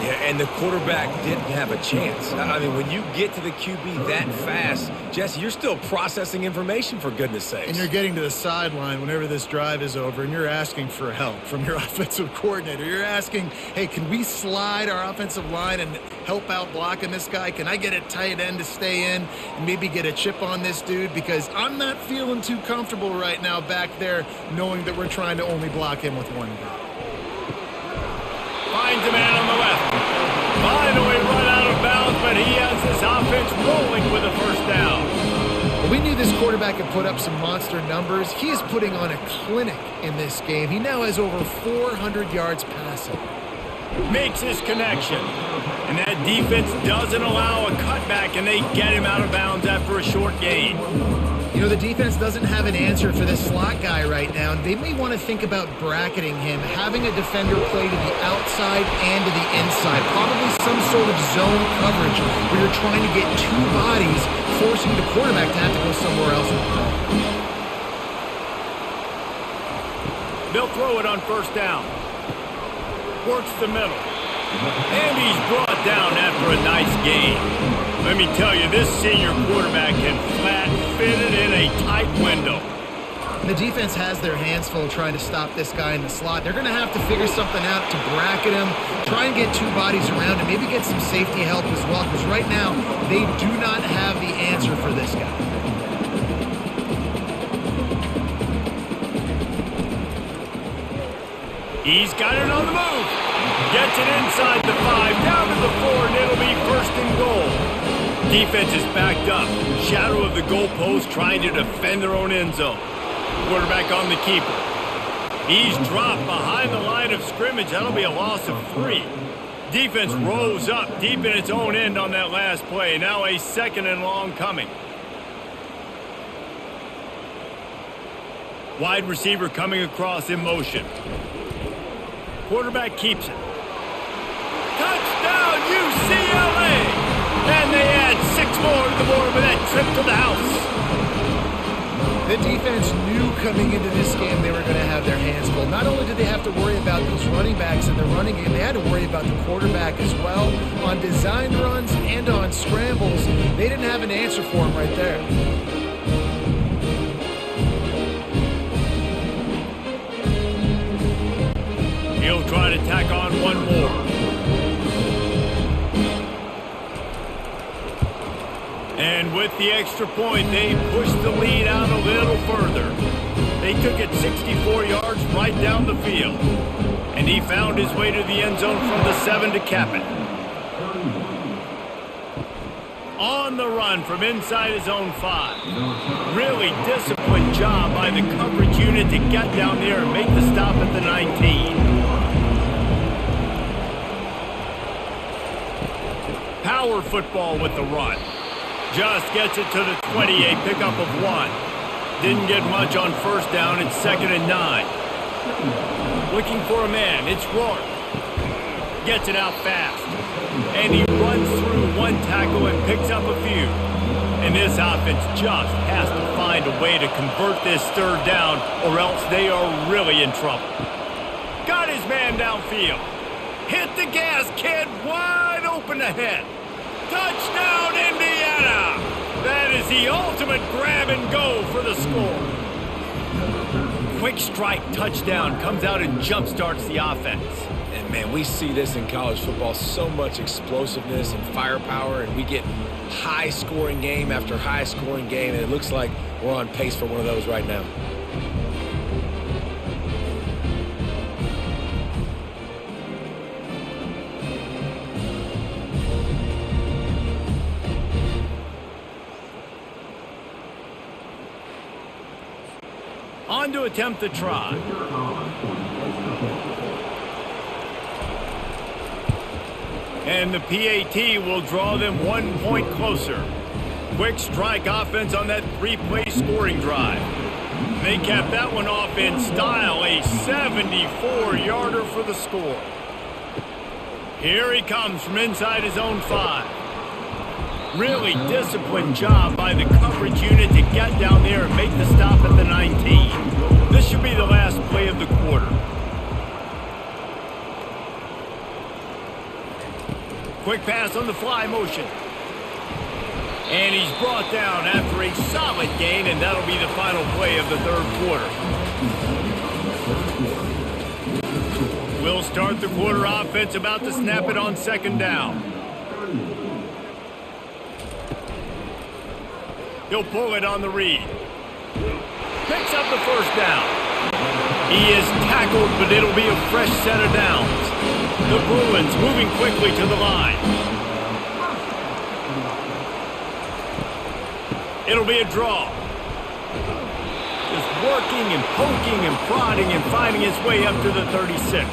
Yeah, and the quarterback didn't have a chance. I mean, when you get to the QB that fast, Jesse, you're still processing information, for goodness sakes. And you're getting to the sideline whenever this drive is over, and you're asking for help from your offensive coordinator. You're asking, hey, can we slide our offensive line and help out blocking this guy? Can I get a tight end to stay in and maybe get a chip on this dude? Because I'm not feeling too comfortable right now back there knowing that we're trying to only block him with one guy. Finds a man on the left. Finally run out of bounds, but he has his offense rolling with a first down. Well, we knew this quarterback could put up some monster numbers. He is putting on a clinic in this game. He now has over 400 yards passing. Makes his connection. And that defense doesn't allow a cutback, and they get him out of bounds after a short gain. You know, the defense doesn't have an answer for this slot guy right now. They may want to think about bracketing him, having a defender play to the outside and to the inside. Probably some sort of zone coverage where you're trying to get two bodies, forcing the quarterback to have to go somewhere else. They'll throw it on first down. Works the middle. And he's brought down after a nice gain. Let me tell you, this senior quarterback can flat fit it in a tight window. The defense has their hands full trying to stop this guy in the slot. They're going to have to figure something out to bracket him, try and get two bodies around him, maybe get some safety help as well, because right now they do not have the answer for this guy. He's got it on the move. Gets it inside the 5, down to the 4, and it'll be first and goal. Defense is backed up. Shadow of the goalpost trying to defend their own end zone. Quarterback on the keeper. He's dropped behind the line of scrimmage. That'll be a loss of 3. Defense rose up deep in its own end on that last play. Now a second and long coming. Wide receiver coming across in motion. Quarterback keeps it. Touchdown, UCLA! And they add 6 more to the board with that trip to the house. The defense knew coming into this game they were going to have their hands full. Not only did they have to worry about those running backs in the running game, they had to worry about the quarterback as well. On designed runs and on scrambles, they didn't have an answer for him right there. He'll try to tack on one more. And with the extra point, they pushed the lead out a little further. They took it 64 yards right down the field. And he found his way to the end zone from the 7 to cap it. On the run from inside his own 5. Really disciplined job by the coverage unit to get down there and make the stop at the 19. Power football with the run. Just gets it to the 20, a pickup of 1. Didn't get much on first down. It's 2nd and 9. Looking for a man. It's Rourke. Gets it out fast. And he runs through one tackle and picks up a few. And this offense just has to find a way to convert this third down, or else they are really in trouble. Got his man downfield. Hit the gas, kid. Wide open ahead. Touchdown, Indiana! That is the ultimate grab and go for the score. Quick strike touchdown comes out and jump starts the offense. And man, we see this in college football, so much explosiveness and firepower, and we get high-scoring game after high-scoring game, and it looks like we're on pace for one of those right now. On to attempt the try. And the PAT will draw them 1 point closer. Quick strike offense on that 3-play scoring drive. They capped that one off in style, a 74-yarder for the score. Here he comes from inside his own 5. Really disciplined job by the coverage unit to get down there and make the stop at the 19. This should be the last play of the quarter. Quick pass on the fly motion. And he's brought down after a solid gain, and that'll be the final play of the third quarter. We'll start the quarter offense about to snap it on second down. He'll pull it on the read. Picks up the first down. He is tackled, but it'll be a fresh set of downs. The Bruins moving quickly to the line. It'll be a draw. Just working and poking and prodding and finding his way up to the 36.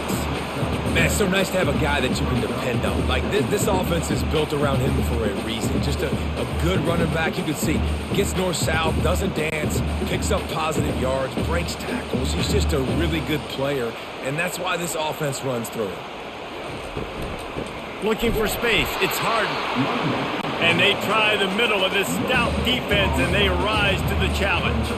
Man, it's so nice to have a guy that you can depend on. Like, this offense is built around him for a reason. Just a good running back. You can see, gets north-south, doesn't dance, picks up positive yards, breaks tackles. He's just a really good player, and that's why this offense runs through him. Looking for space. It's Harden. And they try the middle of this stout defense, and they rise to the challenge.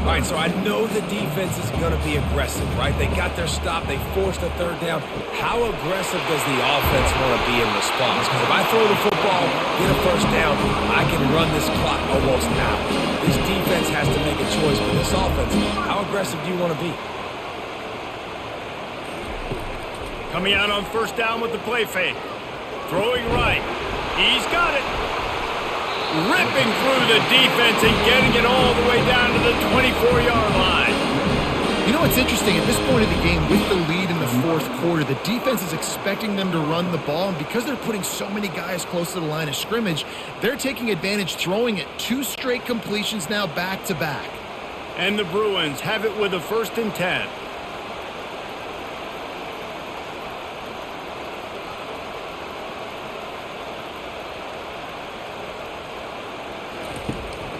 All right, so I know the defense is going to be aggressive, right? They got their stop. They forced a third down. How aggressive does the offense want to be in response? Because if I throw the football, get a first down, I can run this clock almost out. This defense has to make a choice for this offense. How aggressive do you want to be? Coming out on first down with the play fake. Throwing right. He's got it. Ripping through the defense and getting it all the way down to the 24-yard line. You know what's interesting? At this point of the game, with the lead in the fourth quarter, the defense is expecting them to run the ball, and because they're putting so many guys close to the line of scrimmage, they're taking advantage, throwing it 2 straight completions now back-to-back. And the Bruins have it with a 1st and 10.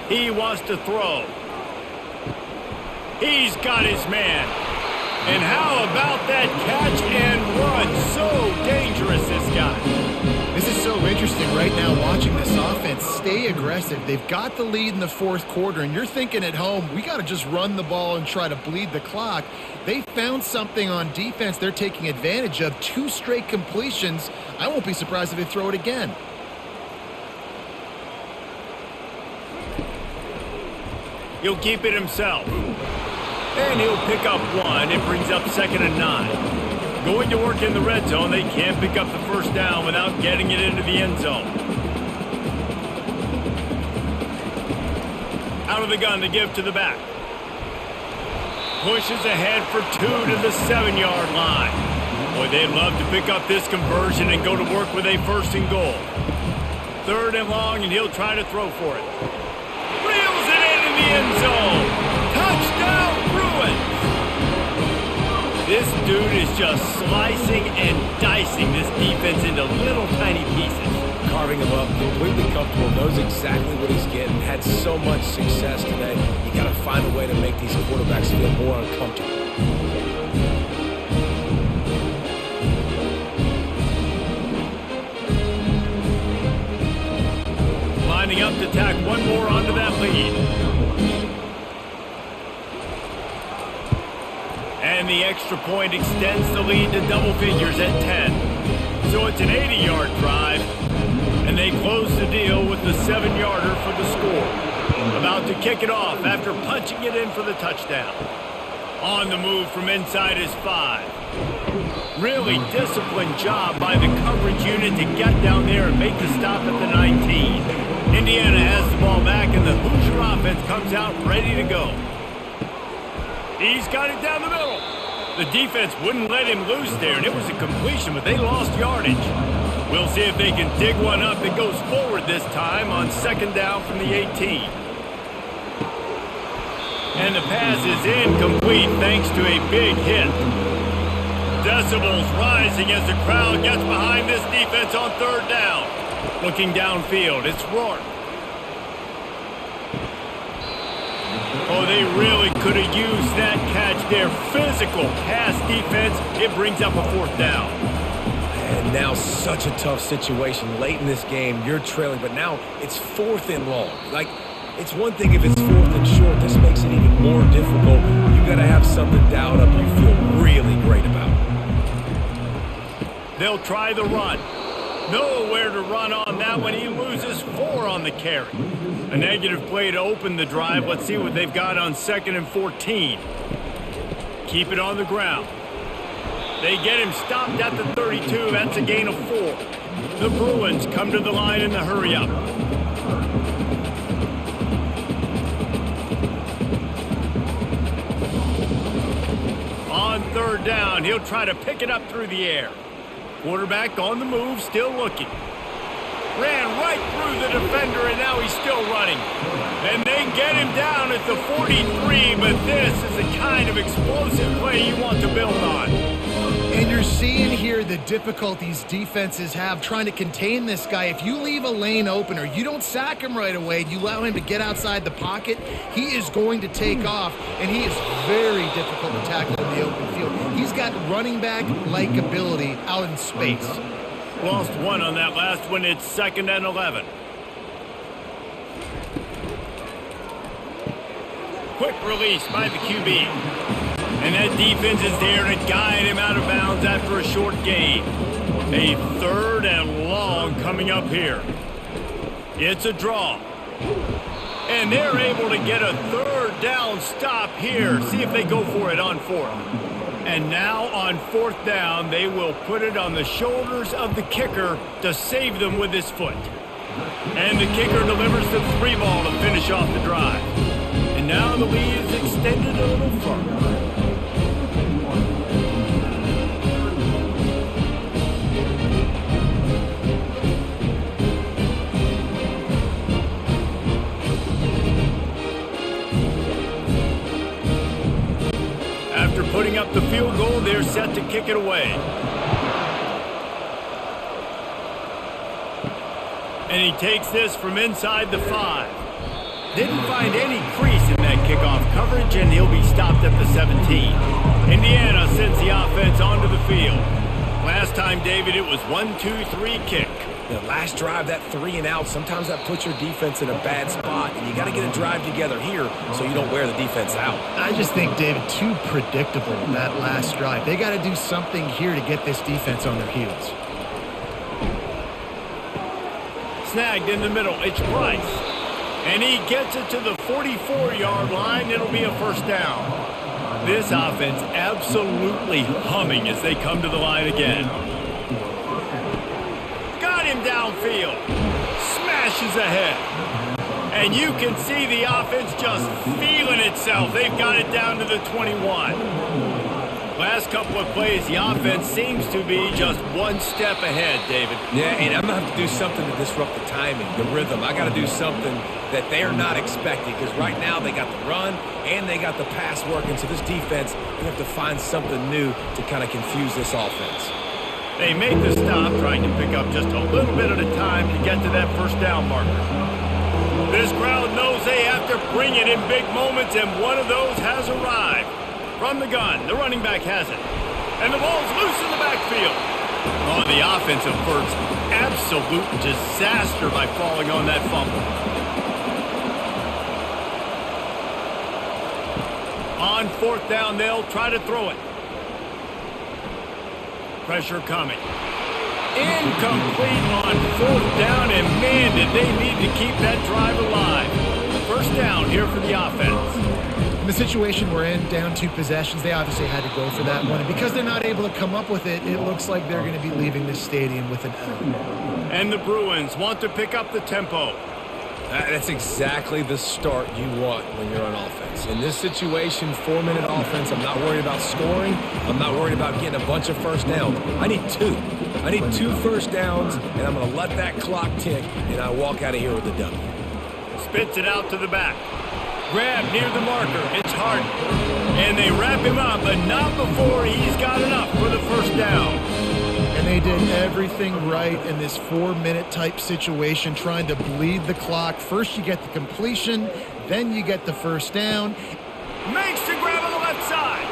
He wants to throw. He's got his man. And how about that catch and run? So dangerous, this guy. This is so interesting right now watching this offense stay aggressive. They've got the lead in the fourth quarter, and you're thinking at home, we got to just run the ball and try to bleed the clock. They found something on defense they're taking advantage of. 2 straight completions. I won't be surprised if they throw it again. He'll keep it himself. And he'll pick up 1. It brings up 2nd and 9. Going to work in the red zone. They can't pick up the first down without getting it into the end zone. Out of the gun to give to the back. Pushes ahead for 2 to the 7-yard line. Boy, they'd love to pick up this conversion and go to work with a 1st and goal. 3rd and long, and he'll try to throw for it. Reels it in the end zone. Touchdown, Bruins. This dude is just slicing and dicing this defense into little tiny pieces. Carving him up, completely comfortable, knows exactly what he's getting, had so much success today. You got to find a way to make these quarterbacks feel more uncomfortable. Lining up to tack one more onto that lead. And And the extra point extends the lead to double figures at 10. So it's an 80-yard drive, and they close the deal with the 7-yarder for the score. About to kick it off after punching it in for the touchdown. On the move from inside his 5. Really disciplined job by the coverage unit to get down there and make the stop at the 19. Indiana has the ball back, and the Hoosier offense comes out ready to go. He's got it down the middle. The defense wouldn't let him loose there, and it was a completion, but they lost yardage. We'll see if they can dig one up that goes forward this time on 2nd down from the 18. And the pass is incomplete thanks to a big hit. Decibels rising as the crowd gets behind this defense on 3rd down. Looking downfield, it's Rourke. Oh, they really could have used that catch there. Physical pass defense. It brings up a 4th down. And now such a tough situation. Late in this game, you're trailing, but now it's 4th and long. Like, it's one thing if it's 4th and short. This makes it even more difficult. You got to have something dialed up you feel really great about. They'll try the run. Nowhere to run on that one. He loses 4 on the carry. A negative play to open the drive. Let's see what they've got on 2nd and 14. Keep it on the ground. They get him stopped at the 32. That's a gain of 4. The Bruins come to the line in the hurry-up. On 3rd down, he'll try to pick it up through the air. Quarterback on the move, still looking. Ran right through the defender, and now he's still running. And they get him down at the 43, but this is the kind of explosive play you want to build on. And you're seeing here the difficulties defenses have trying to contain this guy. If you leave a lane open or you don't sack him right away, you allow him to get outside the pocket, he is going to take off, and he is very difficult to tackle in the open field. He's got running back-like ability out in space. Lost 1 on that last one. It's 2nd and 11. Quick release by the QB. And that defense is there to guide him out of bounds after a short gain. A 3rd and long coming up here. It's a draw. And they're able to get a 3rd down stop here. See if they go for it on 4th. And now on 4th down, they will put it on the shoulders of the kicker to save them with his foot. And the kicker delivers the 3 ball to finish off the drive. And now the lead is extended a little further. After putting up the field goal, they're set to kick it away. And he takes this from inside the 5. Didn't find any crease in that kickoff coverage, and he'll be stopped at the 17. Indiana sends the offense onto the field. Last time, David, it was 1-2-3 kick. The last drive, that 3 and out, sometimes that puts your defense in a bad spot, and you got to get a drive together here so you don't wear the defense out. I just think, David, too predictable that last drive. They got to do something here to get this defense on their heels. Snagged in the middle, it's Price. And he gets it to the 44-yard line. It'll be a 1st down. This offense absolutely humming as they come to the line again. Him downfield, smashes ahead, and you can see the offense just feeling itself. They've got it down to the 21. Last couple of plays, the offense seems to be just one step ahead, David. Yeah, and I'm going to have to do something to disrupt the timing, the rhythm. I got to do something that they're not expecting, because right now they got the run and they got the pass working, so this defense, they have to find something new to kind of confuse this offense. They make the stop, trying to pick up just a little bit at a time to get to that 1st down marker. This crowd knows they have to bring it in big moments, and one of those has arrived. From the gun, the running back has it. And the ball's loose in the backfield. Oh, the offense averts absolute disaster by falling on that fumble. On 4th down, they'll try to throw it. Pressure coming. Incomplete on 4th down, and man, did they need to keep that drive alive. First down here for the offense. In the situation we're in, down 2 possessions, they obviously had to go for that one. And because they're not able to come up with it, it looks like they're going to be leaving this stadium with an L. And the Bruins want to pick up the tempo. That's exactly the start you want when you're on offense. In this situation, 4-minute offense, I'm not worried about scoring. I'm not worried about getting a bunch of first downs. I need 2. I need 2 first downs, and I'm going to let that clock tick, and I walk out of here with a W. Spits it out to the back. Grab near the marker. It's Harden. And they wrap him up, but not before he's got enough for the first down. And they did everything right in this 4-minute type situation, trying to bleed the clock. First you get the completion, then you get the first down. Makes the grab on the left side.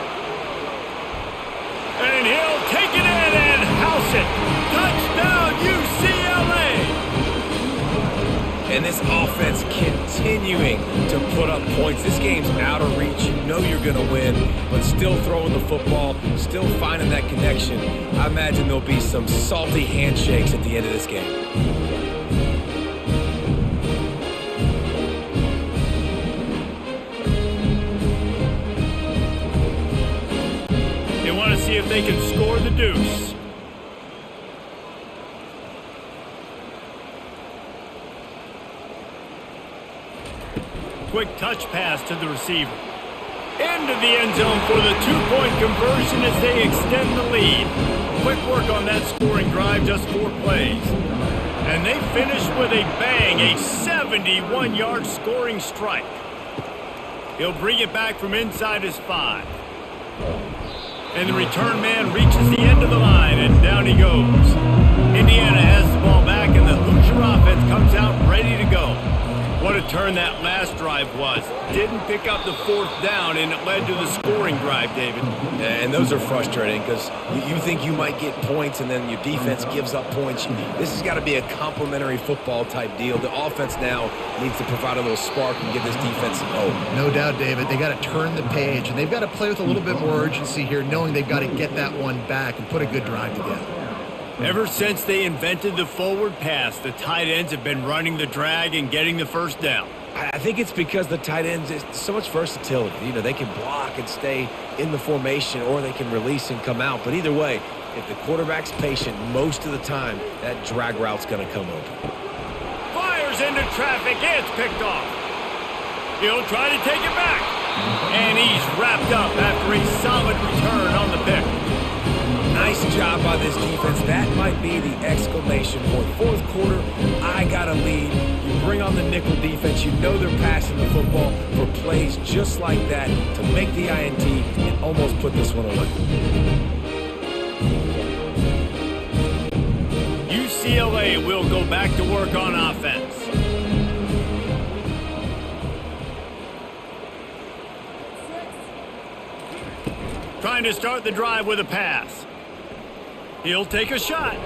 And he'll take it in and house it. Touchdown, UCLA! And this offense continuing to put up points. This game's out of reach. You know you're going to win, but still throwing the football, still finding that connection. I imagine there'll be some salty handshakes at the end of this game. They want to see if they can score the deuce. Quick touch pass to the receiver. Into the end zone for the 2-point conversion as they extend the lead. Quick work on that scoring drive, just 4 plays. And they finish with a bang, a 71-yard scoring strike. He'll bring it back from inside his 5. And the return man reaches the end of the line, and down he goes. Indiana has the ball back, and the Hoosier offense comes out ready to go. What a turn that last drive was. Didn't pick up the 4th down, and it led to the scoring drive, David. And those are frustrating because you think you might get points, and then your defense gives up points. This has got to be a complementary football type deal. The offense now needs to provide a little spark and give this defense some hope. No doubt, David. They got to turn the page, and they've got to play with a little bit more urgency here, knowing they've got to get that one back and put a good drive together. Ever since they invented the forward pass, the tight ends have been running the drag and getting the first down. I think it's because the tight ends, is so much versatility. You know, they can block and stay in the formation, or they can release and come out. But either way, if the quarterback's patient most of the time, that drag route's going to come open. Fires into traffic. It's picked off. He'll try to take it back. And he's wrapped up after a solid return on the pick. Nice job by this defense. That might be the exclamation point. 4th quarter, I got a lead. You bring on the nickel defense. You know they're passing the football for plays just like that to make the INT and almost put this one away. UCLA will go back to work on offense. Trying to start the drive with a pass. He'll take a shot.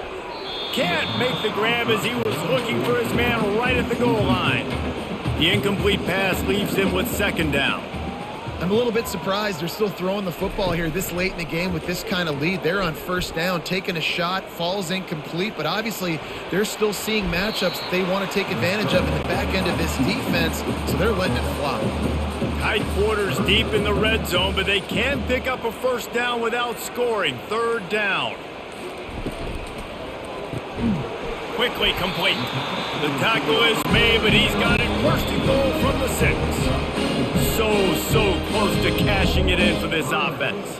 Can't make the grab as he was looking for his man right at the goal line. The incomplete pass leaves him with 2nd down. I'm a little bit surprised they're still throwing the football here this late in the game with this kind of lead. They're on 1st down, taking a shot, falls incomplete, but obviously they're still seeing matchups that they want to take advantage of in the back end of this defense, so they're letting it fly. Tight quarters deep in the red zone, but they can pick up a first down without scoring. 3rd down. Quickly complete. The tackle is made, but he's got it 1st and goal from the 6. So close to cashing it in for this offense.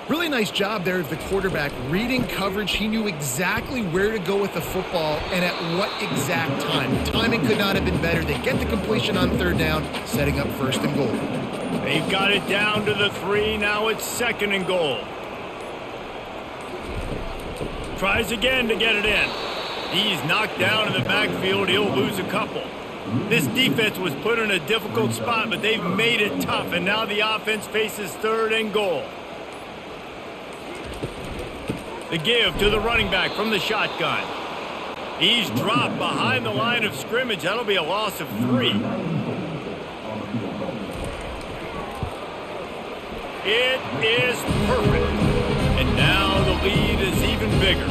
Really nice job there of the quarterback reading coverage. He knew exactly where to go with the football and at what exact time. The timing could not have been better. They get the completion on 3rd down, setting up 1st and goal. They've got it down to the 3. Now it's 2nd and goal. Tries again to get it in. He's knocked down in the backfield. He'll lose a couple. This defense was put in a difficult spot, but they've made it tough, and now the offense faces 3rd and goal. The give to the running back from the shotgun. He's dropped behind the line of scrimmage. That'll be a loss of 3. It is perfect. And now the lead is even bigger.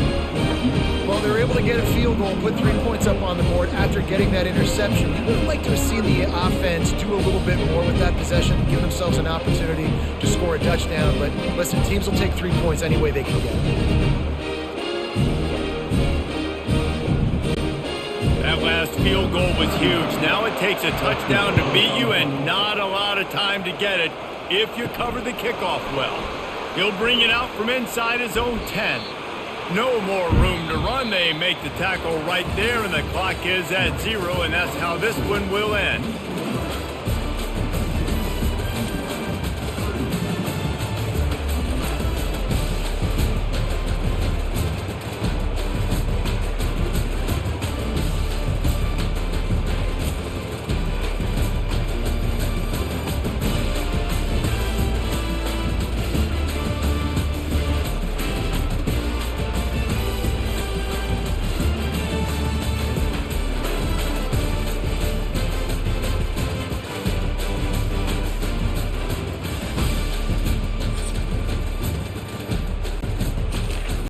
Well, they were able to get a field goal, put 3 points up on the board after getting that interception. We would like to have seen the offense do a little bit more with that possession, give themselves an opportunity to score a touchdown. But listen, teams will take 3 points any way they can get it. That last field goal was huge. Now it takes a touchdown to beat you and not a lot of time to get it if you cover the kickoff well. He'll bring it out from inside his own 10. No more room to run. They make the tackle right there, and the clock is at 0, and that's how this one will end.